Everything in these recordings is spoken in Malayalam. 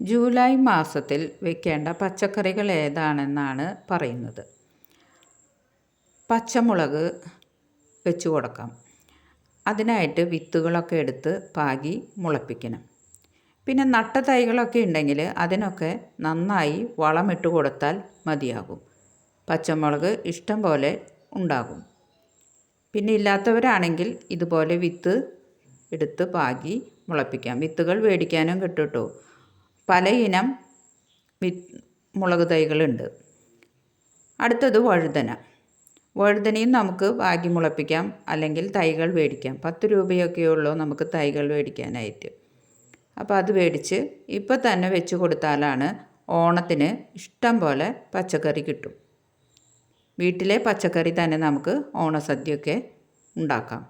ജൂലൈ മാസത്തിൽ വെക്കേണ്ട പച്ചക്കറികൾ ഏതാണെന്നാണ് പറയുന്നത്. പച്ചമുളക് വെച്ച് കൊടുക്കാം. അതിനായിട്ട് വിത്തുകളൊക്കെ എടുത്ത് പാകി മുളപ്പിക്കണം. പിന്നെ നട്ട തൈകളൊക്കെ ഉണ്ടെങ്കിൽ അതിനൊക്കെ നന്നായി വളമിട്ട് കൊടുത്താൽ മതിയാകും. പച്ചമുളക് ഇഷ്ടം പോലെ ഉണ്ടാകും. പിന്നെ ഇല്ലാത്തവരാണെങ്കിൽ ഇതുപോലെ വിത്ത് എടുത്ത് പാകി മുളപ്പിക്കാം. വിത്തുകൾ മേടിക്കാനും കിട്ടും കേട്ടോ. പല ഇനം മുളക് തൈകളുണ്ട്. അടുത്തത് വഴുതനയും നമുക്ക് പാകി മുളപ്പിക്കാം, അല്ലെങ്കിൽ തൈകൾ മേടിക്കാം. 10 രൂപയൊക്കെ ഉള്ളൂ നമുക്ക് തൈകൾ മേടിക്കാനായിട്ട്. അപ്പോൾ അത് മേടിച്ച് ഇപ്പോൾ തന്നെ വെച്ച് കൊടുത്താലാണ് ഓണത്തിന് ഇഷ്ടം പോലെ പച്ചക്കറി കിട്ടും. വീട്ടിലെ പച്ചക്കറി തന്നെ നമുക്ക് ഓണസദ്യയൊക്കെ ഉണ്ടാക്കാം.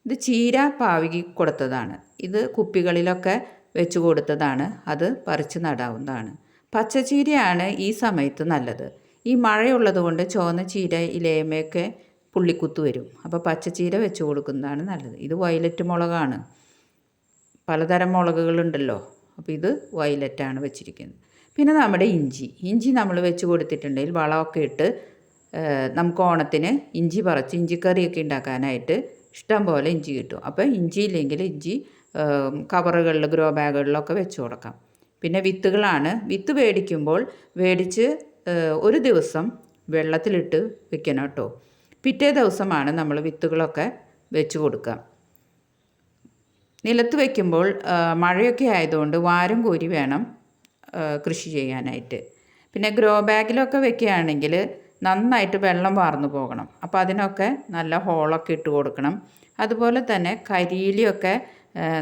ഇത് ചീര പാവി കൊടുത്തതാണ്. ഇത് കുപ്പികളിലൊക്കെ വെച്ച് കൊടുത്തതാണ്. അത് പറിച്ച് നടാവുന്നതാണ്. പച്ചച്ചീരയാണ് ഈ സമയത്ത് നല്ലത്. ഈ മഴയുള്ളത് കൊണ്ട് ചുവന്ന ചീര ഇലയമൊക്കെ പുള്ളിക്കുത്ത് വരും. അപ്പോൾ പച്ചച്ചീര വെച്ച് കൊടുക്കുന്നതാണ് നല്ലത്. ഇത് വയലറ്റ് മുളകാണ്. പലതരം മുളകുകളുണ്ടല്ലോ. അപ്പോൾ ഇത് വയലറ്റാണ് വെച്ചിരിക്കുന്നത്. പിന്നെ നമ്മുടെ ഇഞ്ചി നമ്മൾ വെച്ച് കൊടുത്തിട്ടുണ്ടെങ്കിൽ വളമൊക്കെ ഇട്ട് നമുക്ക് ഓണത്തിന് ഇഞ്ചിക്കറിയൊക്കെ ഉണ്ടാക്കാനായിട്ട് ഇഷ്ടം പോലെ ഇഞ്ചി കിട്ടും. അപ്പോൾ ഇല്ലെങ്കിൽ ഇഞ്ചി കവറുകളിൽ ഗ്രോ ബാഗുകളിലൊക്കെ വെച്ച് കൊടുക്കാം. പിന്നെ വിത്തുകളാണ്. വിത്ത് മേടിച്ച് ഒരു ദിവസം വെള്ളത്തിലിട്ട് വെക്കണം കേട്ടോ. പിറ്റേ ദിവസമാണ് നമ്മൾ വിത്തുകളൊക്കെ വെച്ച് കൊടുക്കുക. നിലത്ത് വയ്ക്കുമ്പോൾ മഴയൊക്കെ ആയതുകൊണ്ട് വാരം കോരി വേണം കൃഷി ചെയ്യാനായിട്ട്. പിന്നെ ഗ്രോ ബാഗിലൊക്കെ വെക്കുകയാണെങ്കിൽ നന്നായിട്ട് വെള്ളം വാർന്നു പോകണം. അപ്പോൾ അതിനൊക്കെ നല്ല ഹോളൊക്കെ ഇട്ട് കൊടുക്കണം. അതുപോലെ തന്നെ കരിയിലയൊക്കെ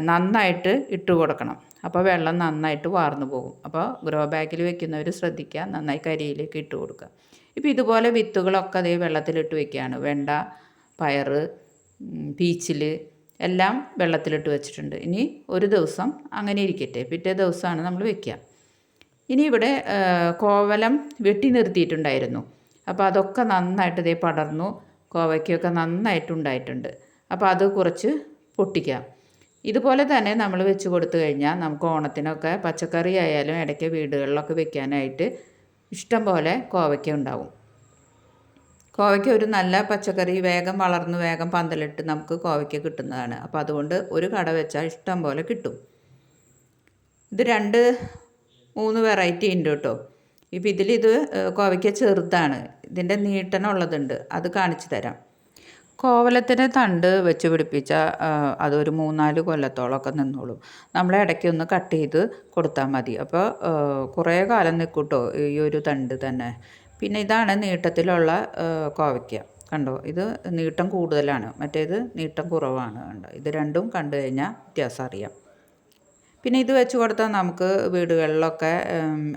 നന്നായിട്ട് ഇട്ട് കൊടുക്കണം. അപ്പോൾ വെള്ളം നന്നായിട്ട് വാർന്നു പോകും. അപ്പോൾ ഗ്രോ ബാഗിൽ വെക്കുന്നവർ ശ്രദ്ധിക്കുക, നന്നായി കരിയിലേക്ക് ഇട്ട് കൊടുക്കുക. ഇപ്പോൾ ഇതുപോലെ വിത്തുകളൊക്കെ അതേ വെള്ളത്തിലിട്ട് വെക്കുകയാണ്. വെണ്ട, പയർ, പീച്ചിൽ എല്ലാം വെള്ളത്തിലിട്ട് വെച്ചിട്ടുണ്ട്. ഇനി ഒരു ദിവസം അങ്ങനെ ഇരിക്കട്ടെ. പിറ്റേ ദിവസമാണ് നമ്മൾ വെക്കുക. ഇനി ഇവിടെ കോവലം വെട്ടി നിർത്തിയിട്ടുണ്ടായിരുന്നു. അപ്പോൾ അതൊക്കെ നന്നായിട്ട് ഇതേ പടർന്നു. കോവയ്ക്കൊക്കെ നന്നായിട്ടുണ്ടായിട്ടുണ്ട്. അപ്പോൾ അത് കുറച്ച് പൊട്ടിക്കാം. ഇതുപോലെ തന്നെ നമ്മൾ വെച്ച് കൊടുത്തു കഴിഞ്ഞാൽ നമുക്ക് ഓണത്തിനൊക്കെ പച്ചക്കറി ആയാലും ഇടയ്ക്ക് വീടുകളിലൊക്കെ വെക്കാനായിട്ട് ഇഷ്ടം പോലെ കോവയ്ക്ക ഉണ്ടാവും. കോവയ്ക്ക ഒരു നല്ല പച്ചക്കറി, വേഗം വളർന്ന് വേഗം പന്തലിട്ട് നമുക്ക് കോവയ്ക്ക കിട്ടുന്നതാണ്. അപ്പോൾ അതുകൊണ്ട് ഒരു കട വെച്ചാൽ ഇഷ്ടം പോലെ കിട്ടും. ഇത് 2-3 വെറൈറ്റി ഉണ്ട് കേട്ടോ. ഇപ്പോൾ ഇതിലിത് കോവയ്ക്ക ചെറുതാണ്. ഇതിൻ്റെ നീട്ടനുള്ളതുണ്ട്. അത് കാണിച്ചു തരാം. കോവലത്തിൻ്റെ തണ്ട് വെച്ച് പിടിപ്പിച്ചാൽ അതൊരു 3-4 കൊല്ലത്തോളമൊക്കെ നിന്നോളും. നമ്മൾ ഇടയ്ക്കൊന്ന് കട്ട് ചെയ്ത് കൊടുത്താൽ മതി. അപ്പോൾ കുറേ കാലം നിൽക്കും കേട്ടോ ഈ ഒരു തണ്ട് തന്നെ. പിന്നെ ഇതാണ് നീട്ടത്തിലുള്ള കോവയ്ക്ക. കണ്ടോ, ഇത് നീട്ടം കൂടുതലാണ്, മറ്റേത് നീട്ടം കുറവാണ്. കണ്ടോ, ഇത് രണ്ടും കണ്ടു കഴിഞ്ഞാൽ വ്യത്യാസം അറിയാം. പിന്നെ ഇത് വെച്ച് കൊടുത്താൽ നമുക്ക് വീടുകളിലൊക്കെ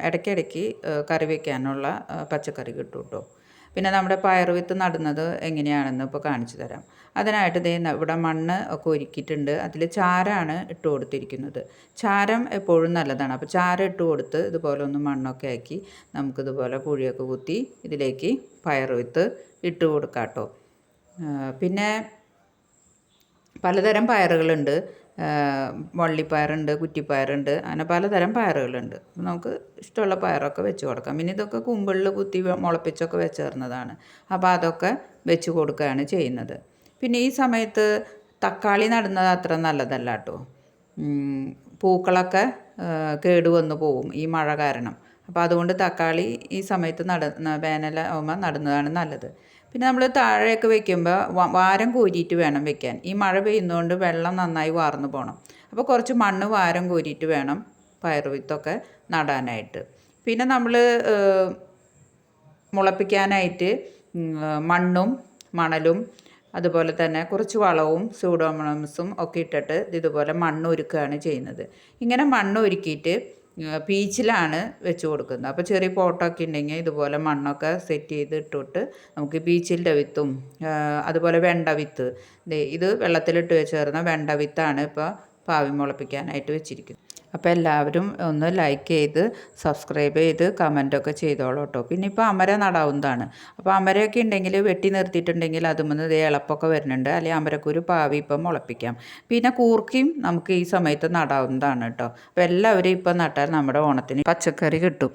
ഇടയ്ക്കിടയ്ക്ക് കറി വയ്ക്കാനുള്ള പച്ചക്കറി കിട്ടും കേട്ടോ. പിന്നെ നമ്മുടെ പയർ വിത്ത് നടുന്നത് എങ്ങനെയാണെന്ന് ഇപ്പോൾ കാണിച്ചു തരാം. അതിനായിട്ട് ഇവിടെ മണ്ണ് ഒക്കെ ഒരുക്കിയിട്ടുണ്ട്. അതിൽ ചാരമാണ് ഇട്ട് കൊടുത്തിരിക്കുന്നത്. ചാരം എപ്പോഴും നല്ലതാണ്. അപ്പോൾ ചാരം ഇട്ട് കൊടുത്ത് ഇതുപോലെ ഒന്ന് മണ്ണൊക്കെ ആക്കി നമുക്കിതുപോലെ കുഴിയൊക്കെ കുത്തി ഇതിലേക്ക് പയർ വിത്ത് ഇട്ട് കൊടുക്കാം കേട്ടോ. പിന്നെ പലതരം പയറുകളുണ്ട്. വള്ളിപ്പയറുണ്ട്, കുറ്റിപ്പയറുണ്ട്, അങ്ങനെ പലതരം പയറുകളുണ്ട്. നമുക്ക് ഇഷ്ടമുള്ള പയറൊക്കെ വെച്ച് കൊടുക്കാം. പിന്നെ ഇതൊക്കെ കുമ്പിളിൽ കുത്തി മുളപ്പിച്ചൊക്കെ വെച്ചേർന്നതാണ്. അപ്പോൾ അതൊക്കെ വെച്ച് കൊടുക്കുകയാണ് ചെയ്യുന്നത്. പിന്നെ ഈ സമയത്ത് തക്കാളി നടുന്നത് അത്ര നല്ലതല്ല കേട്ടോ. പൂക്കളൊക്കെ കേടുവന്ന് പോവും ഈ മഴ കാരണം. അപ്പോൾ അതുകൊണ്ട് തക്കാളി ഈ സമയത്ത് വേനലാവുമ്പോൾ നടുന്നതാണ് നല്ലത്. പിന്നെ നമ്മൾ താഴെയൊക്കെ വെക്കുമ്പോൾ വാരം കോരിയിട്ട് വേണം വെക്കാൻ. ഈ മഴ പെയ്യുന്നതുകൊണ്ട് വെള്ളം നന്നായി വാർന്നു പോകണം. അപ്പോൾ കുറച്ച് മണ്ണ് വാരം കോരിയിട്ട് വേണം പയർ വിത്തൊക്കെ നടാനായിട്ട്. പിന്നെ നമ്മൾ മുളപ്പിക്കാനായിട്ട് മണ്ണും മണലും അതുപോലെ തന്നെ കുറച്ച് വളവും സ്യൂഡോമോണസും ഒക്കെ ഇട്ടിട്ട് ഇതുപോലെ മണ്ണ് ഒരുക്കുകയാണ് ചെയ്യുന്നത്. ഇങ്ങനെ മണ്ണ് ഒരുക്കിയിട്ട് പീച്ചിലാണ് വെച്ച് കൊടുക്കുന്നത്. അപ്പോൾ ചെറിയ പോട്ടൊക്കെ ഉണ്ടെങ്കിൽ ഇതുപോലെ മണ്ണൊക്കെ സെറ്റ് ചെയ്ത് ഇട്ടിട്ട് നമുക്ക് പീച്ചിലിൻ്റെ വിത്തും അതുപോലെ വെണ്ട വിത്ത്, ഇത് വെള്ളത്തിലിട്ട് വെച്ചേർന്ന വെണ്ട വിത്താണ് ഇപ്പോൾ പാവി മുളപ്പിക്കാനായിട്ട് വെച്ചിരിക്കുന്നത്. അപ്പോൾ എല്ലാവരും ഒന്ന് ലൈക്ക് ചെയ്ത് സബ്സ്ക്രൈബ് ചെയ്ത് കമൻറ്റൊക്കെ ചെയ്തോളൂ കേട്ടോ. പിന്നെ ഇപ്പോൾ അമര നടാവുന്നതാണ്. അപ്പോൾ അമരയൊക്കെ ഉണ്ടെങ്കിൽ വെട്ടി നിർത്തിയിട്ടുണ്ടെങ്കിൽ അതുമെന്ന് ദേ ഇളപ്പൊക്കെ വരുന്നുണ്ട്. അല്ലെങ്കിൽ അമരക്കുരു പാവി ഇപ്പം മുളപ്പിക്കാം. പിന്നെ കൂർക്കയും നമുക്ക് ഈ സമയത്ത് നടാവുന്നതാണ് കേട്ടോ. അപ്പോൾ എല്ലാവരും ഇപ്പം നട്ടാൽ നമ്മുടെ ഓണത്തിന് പച്ചക്കറി കിട്ടും.